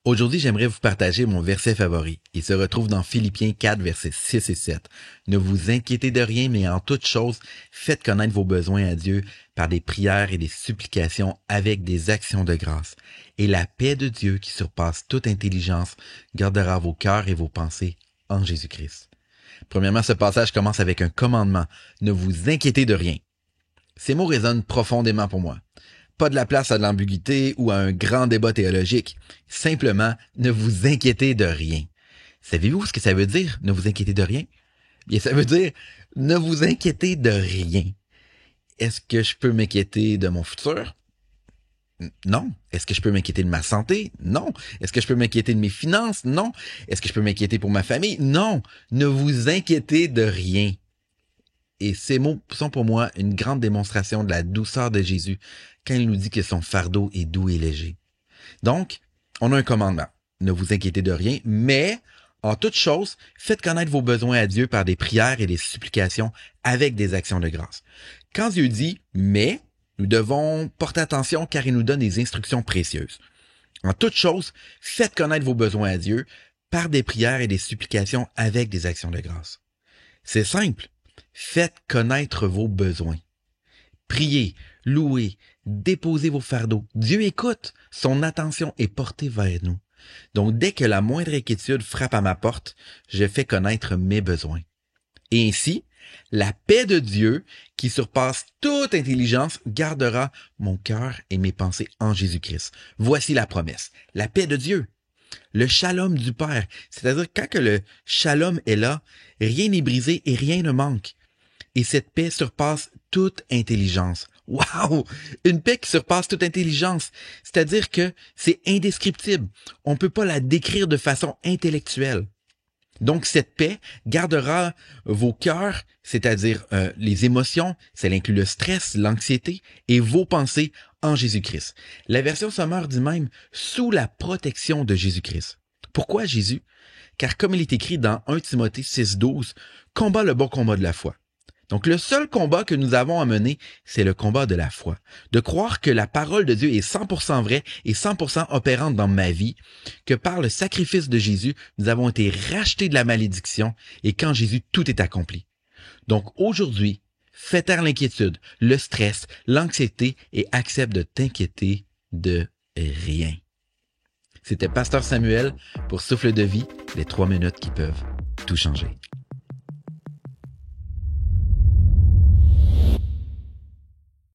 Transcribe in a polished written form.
Aujourd'hui, j'aimerais vous partager mon verset favori. Il se retrouve dans Philippiens 4, versets 6 et 7. Ne vous inquiétez de rien, mais en toute chose, faites connaître vos besoins à Dieu par des prières et des supplications avec des actions de grâce. Et la paix de Dieu qui surpasse toute intelligence gardera vos cœurs et vos pensées en Jésus-Christ. Premièrement, ce passage commence avec un commandement. Ne vous inquiétez de rien. Ces mots résonnent profondément pour moi. Pas de la place à de l'ambiguïté ou à un grand débat théologique. Simplement, ne vous inquiétez de rien. Savez-vous ce que ça veut dire, ne vous inquiétez de rien? Bien, ça veut dire, ne vous inquiétez de rien. Est-ce que je peux m'inquiéter de mon futur? Non. Est-ce que je peux m'inquiéter de ma santé? Non. Est-ce que je peux m'inquiéter de mes finances? Non. Est-ce que je peux m'inquiéter pour ma famille? Non. Ne vous inquiétez de rien. Et ces mots sont pour moi une grande démonstration de la douceur de Jésus quand il nous dit que son fardeau est doux et léger. Donc, on a un commandement. Ne vous inquiétez de rien, mais en toute chose, faites connaître vos besoins à Dieu par des prières et des supplications avec des actions de grâce. Quand Dieu dit « mais », nous devons porter attention car il nous donne des instructions précieuses. En toute chose, faites connaître vos besoins à Dieu par des prières et des supplications avec des actions de grâce. C'est simple. Faites connaître vos besoins. Priez, louez, déposez vos fardeaux. Dieu écoute. Son attention est portée vers nous. Donc, dès que la moindre inquiétude frappe à ma porte, je fais connaître mes besoins. Et ainsi, la paix de Dieu, qui surpasse toute intelligence, gardera mon cœur et mes pensées en Jésus-Christ. Voici la promesse. La paix de Dieu. Le shalom du Père. C'est-à-dire, quand que le shalom est là, rien n'est brisé et rien ne manque. Et cette paix surpasse toute intelligence. Wow! Une paix qui surpasse toute intelligence. C'est-à-dire que c'est indescriptible. On ne peut pas la décrire de façon intellectuelle. Donc, cette paix gardera vos cœurs, c'est-à-dire les émotions, ça inclut le stress, l'anxiété, et vos pensées en Jésus-Christ. La version sommaire dit même « sous la protection de Jésus-Christ ». Pourquoi Jésus? Car comme il est écrit dans 1 Timothée 6,12, « Combat le bon combat de la foi ». Donc, le seul combat que nous avons à mener, c'est le combat de la foi. De croire que la parole de Dieu est 100% vraie et 100% opérante dans ma vie, que par le sacrifice de Jésus, nous avons été rachetés de la malédiction et qu'en Jésus, tout est accompli. Donc, aujourd'hui, fais taire l'inquiétude, le stress, l'anxiété et accepte de t'inquiéter de rien. C'était Pasteur Samuel pour Souffle de vie, les 3 minutes qui peuvent tout changer.